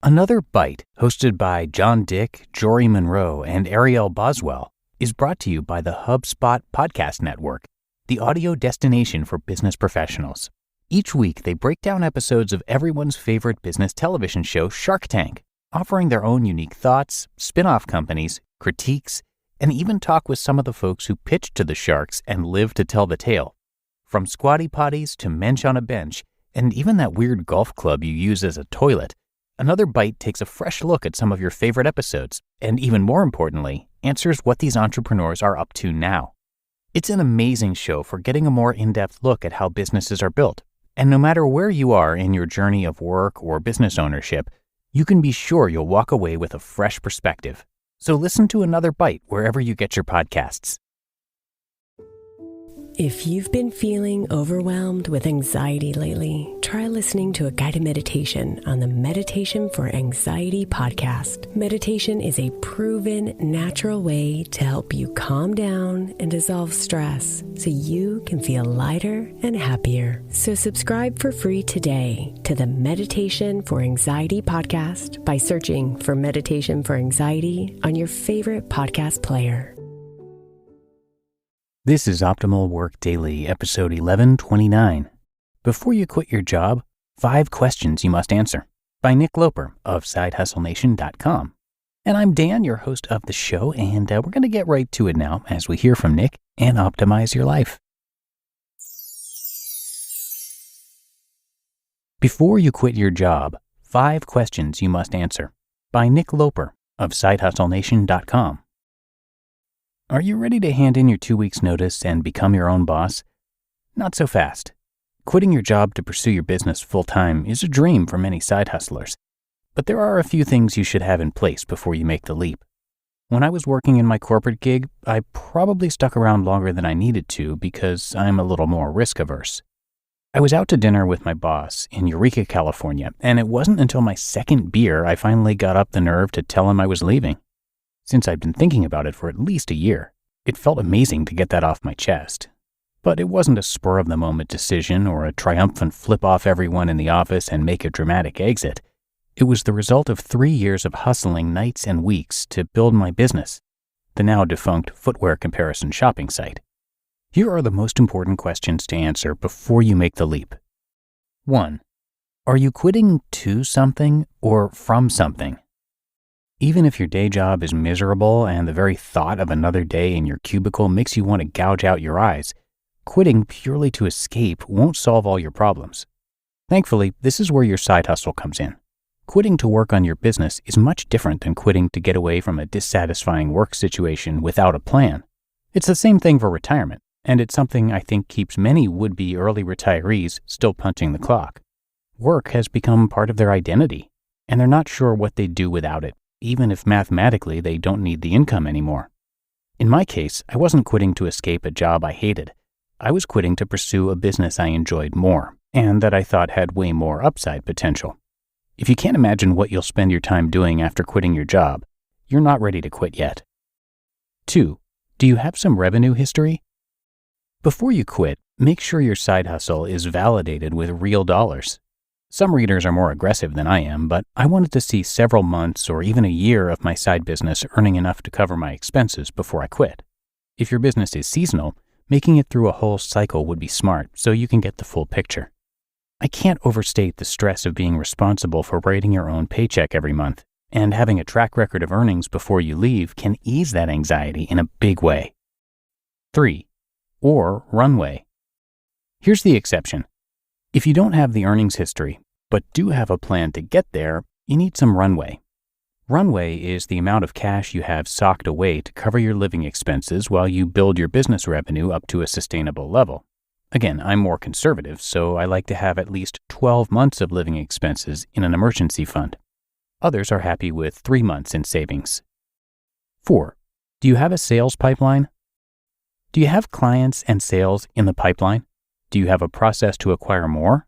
Another Bite, hosted by John Dick, Jory Monroe, and Ariel Boswell, is brought to you by the HubSpot Podcast Network, the audio destination for business professionals. Each week, they break down episodes of everyone's favorite business television show, Shark Tank, offering their own unique thoughts, spin-off companies, critiques, and even talk with some of the folks who pitched to the sharks and live to tell the tale. From squatty potties to mensch on a bench, and even that weird golf club you use as a toilet, Another Bite takes a fresh look at some of your favorite episodes, and even more importantly, answers what these entrepreneurs are up to now. It's an amazing show for getting a more in-depth look at how businesses are built. And no matter where you are in your journey of work or business ownership, you can be sure you'll walk away with a fresh perspective. So listen to Another Bite wherever you get your podcasts. If you've been feeling overwhelmed with anxiety lately, try listening to a guided meditation on the Meditation for Anxiety podcast. Meditation is a proven, natural way to help you calm down and dissolve stress so you can feel lighter and happier. So subscribe for free today to the Meditation for Anxiety podcast by searching for Meditation for Anxiety on your favorite podcast player. This is Optimal Work Daily, episode 1129. Before you quit your job, 5 questions you must answer, by Nick Loper of SideHustleNation.com. And I'm Dan, your host of the show, and we're going to get right to it now as we hear from Nick and optimize your life. Before you quit your job, 5 questions you must answer, by Nick Loper of SideHustleNation.com. Are you ready to hand in your 2 weeks' notice and become your own boss? Not so fast. Quitting your job to pursue your business full-time is a dream for many side hustlers. But there are a few things you should have in place before you make the leap. When I was working in my corporate gig, I probably stuck around longer than I needed to because I'm a little more risk-averse. I was out to dinner with my boss in Eureka, California, and it wasn't until my second beer I finally got up the nerve to tell him I was leaving. Since I'd been thinking about it for at least a year, it felt amazing to get that off my chest. But it wasn't a spur-of-the-moment decision or a triumphant flip off everyone in the office and make a dramatic exit. It was the result of 3 years of hustling nights and weeks to build my business, the now defunct footwear comparison shopping site. Here are the most important questions to answer before you make the leap. 1. Are you quitting to something or from something? Even if your day job is miserable and the very thought of another day in your cubicle makes you want to gouge out your eyes, quitting purely to escape won't solve all your problems. Thankfully, this is where your side hustle comes in. Quitting to work on your business is much different than quitting to get away from a dissatisfying work situation without a plan. It's the same thing for retirement, and it's something I think keeps many would-be early retirees still punching the clock. Work has become part of their identity, and they're not sure what they'd do without it, even if mathematically they don't need the income anymore. In my case, I wasn't quitting to escape a job I hated. I was quitting to pursue a business I enjoyed more, and that I thought had way more upside potential. If you can't imagine what you'll spend your time doing after quitting your job, you're not ready to quit yet. 2. Do you have some revenue history? Before you quit, make sure your side hustle is validated with real dollars. Some readers are more aggressive than I am, but I wanted to see several months or even a year of my side business earning enough to cover my expenses before I quit. If your business is seasonal, making it through a whole cycle would be smart so you can get the full picture. I can't overstate the stress of being responsible for writing your own paycheck every month, and having a track record of earnings before you leave can ease that anxiety in a big way. 3. Or runway. Here's the exception. If you don't have the earnings history, but do have a plan to get there, you need some runway. Runway is the amount of cash you have socked away to cover your living expenses while you build your business revenue up to a sustainable level. Again, I'm more conservative, so I like to have at least 12 months of living expenses in an emergency fund. Others are happy with 3 months in savings. 4. Do you have a sales pipeline? Do you have clients and sales in the pipeline? Do you have a process to acquire more?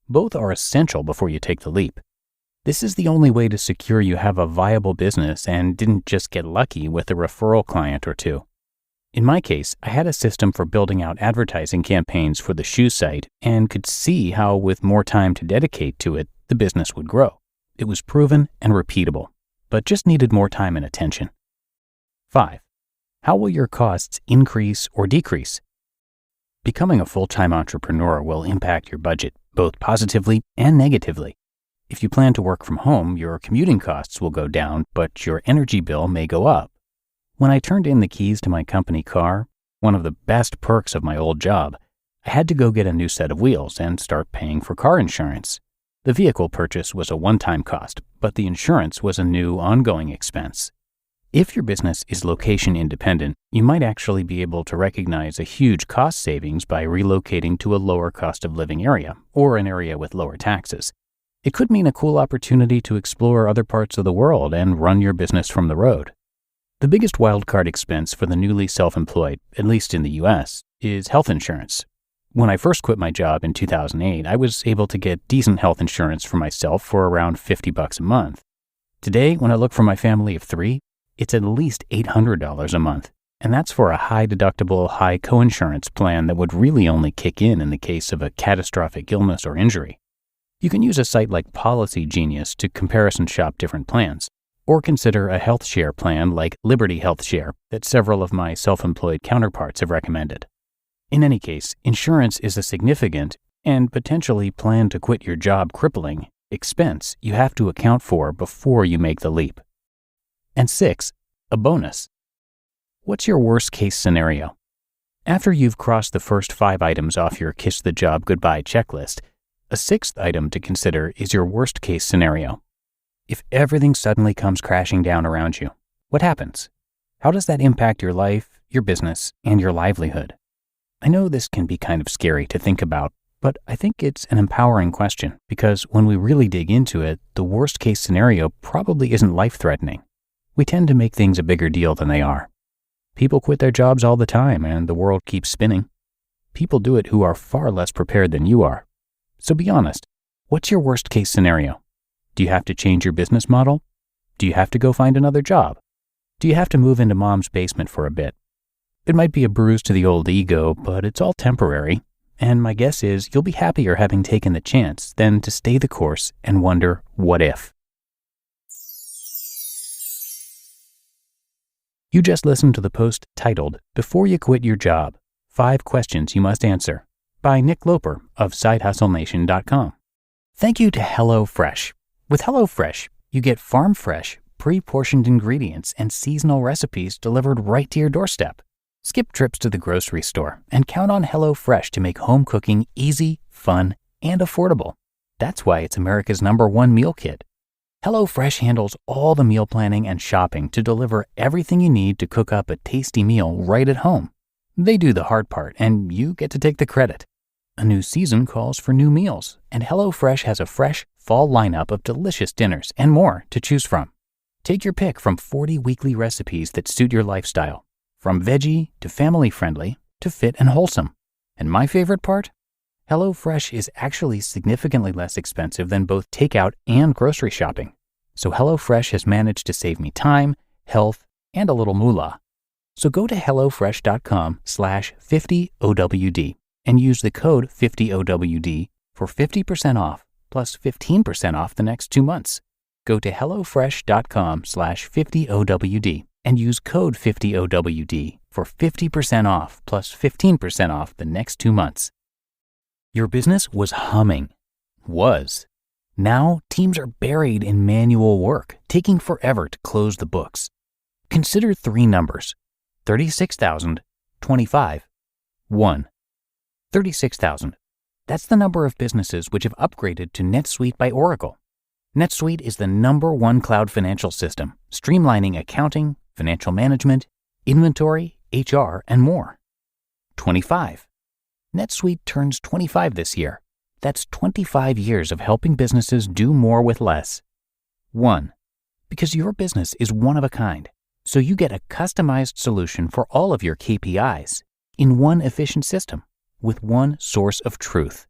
Both are essential before you take the leap. This is the only way to secure you have a viable business and didn't just get lucky with a referral client or two. In my case, I had a system for building out advertising campaigns for the shoe site and could see how with more time to dedicate to it, the business would grow. It was proven and repeatable, but just needed more time and attention. 5. How will your costs increase or decrease? Becoming a full-time entrepreneur will impact your budget, both positively and negatively. If you plan to work from home, your commuting costs will go down, but your energy bill may go up. When I turned in the keys to my company car, one of the best perks of my old job, I had to go get a new set of wheels and start paying for car insurance. The vehicle purchase was a one-time cost, but the insurance was a new ongoing expense. If your business is location independent, you might actually be able to recognize a huge cost savings by relocating to a lower cost of living area or an area with lower taxes. It could mean a cool opportunity to explore other parts of the world and run your business from the road. The biggest wildcard expense for the newly self-employed, at least in the US, is health insurance. When I first quit my job in 2008, I was able to get decent health insurance for myself for around $50 a month. Today, when I look for my family of 3, it's at least $800 a month, and that's for a high-deductible, high co-insurance plan that would really only kick in the case of a catastrophic illness or injury. You can use a site like Policy Genius to comparison shop different plans, or consider a health share plan like Liberty Health Share that several of my self-employed counterparts have recommended. In any case, insurance is a significant and potentially plan-to-quit-your-job crippling expense you have to account for before you make the leap. And 6, a bonus. What's your worst-case scenario? After you've crossed the first 5 items off your Kiss the Job Goodbye checklist, a 6th item to consider is your worst-case scenario. If everything suddenly comes crashing down around you, what happens? How does that impact your life, your business, and your livelihood? I know this can be kind of scary to think about, but I think it's an empowering question because when we really dig into it, the worst-case scenario probably isn't life-threatening. We tend to make things a bigger deal than they are. People quit their jobs all the time and the world keeps spinning. People do it who are far less prepared than you are. So be honest, what's your worst-case scenario? Do you have to change your business model? Do you have to go find another job? Do you have to move into mom's basement for a bit? It might be a bruise to the old ego, but it's all temporary. And my guess is you'll be happier having taken the chance than to stay the course and wonder, what if? You just listened to the post titled, Before You Quit Your Job, 5 Questions You Must Answer, by Nick Loper of SideHustleNation.com. Thank you to HelloFresh. With HelloFresh, you get farm-fresh, pre-portioned ingredients and seasonal recipes delivered right to your doorstep. Skip trips to the grocery store and count on HelloFresh to make home cooking easy, fun, and affordable. That's why it's America's #1 meal kit. HelloFresh handles all the meal planning and shopping to deliver everything you need to cook up a tasty meal right at home. They do the hard part, and you get to take the credit. A new season calls for new meals, and HelloFresh has a fresh fall lineup of delicious dinners and more to choose from. Take your pick from 40 weekly recipes that suit your lifestyle, from veggie to family-friendly to fit and wholesome. And my favorite part? HelloFresh is actually significantly less expensive than both takeout and grocery shopping. So HelloFresh has managed to save me time, health, and a little moolah. So go to HelloFresh.com/50OWD and use the code 50OWD for 50% off plus 15% off the next 2 months. Go to HelloFresh.com/50OWD and use code 50OWD for 50% off plus 15% off the next 2 months. Your business was humming. Now teams are buried in manual work, taking forever to close the books. Consider 3 numbers: 36,000, 25, 1. 36,000. That's the number of businesses which have upgraded to NetSuite by Oracle. NetSuite is the #1 cloud financial system, streamlining accounting, financial management, inventory, HR, and more. 25. NetSuite turns 25 this year. That's 25 years of helping businesses do more with less. 1. Because your business is one of a kind, so you get a customized solution for all of your KPIs in one efficient system with one source of truth.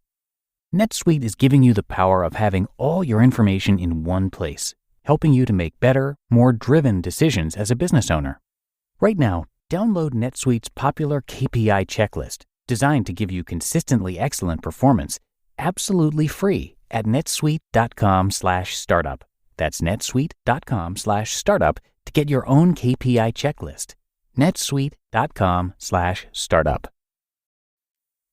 NetSuite is giving you the power of having all your information in one place, helping you to make better, more driven decisions as a business owner. Right now, download NetSuite's popular KPI checklist, designed to give you consistently excellent performance, absolutely free at netsuite.com/startup. That's netsuite.com/startup to get your own KPI checklist. netsuite.com/startup.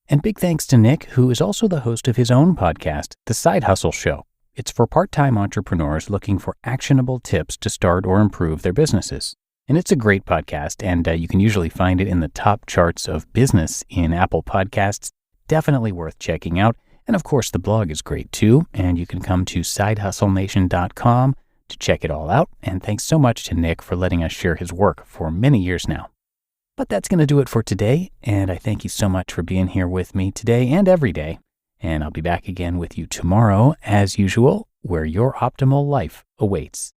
And big thanks to Nick, who is also the host of his own podcast, The Side Hustle Show. It's for part-time entrepreneurs looking for actionable tips to start or improve their businesses. And it's a great podcast, and you can usually find it in the top charts of business in Apple Podcasts. Definitely worth checking out. And of course, the blog is great too, and you can come to sidehustlenation.com to check it all out. And thanks so much to Nick for letting us share his work for many years now. But that's going to do it for today, and I thank you so much for being here with me today and every day. And I'll be back again with you tomorrow, as usual, where your optimal life awaits.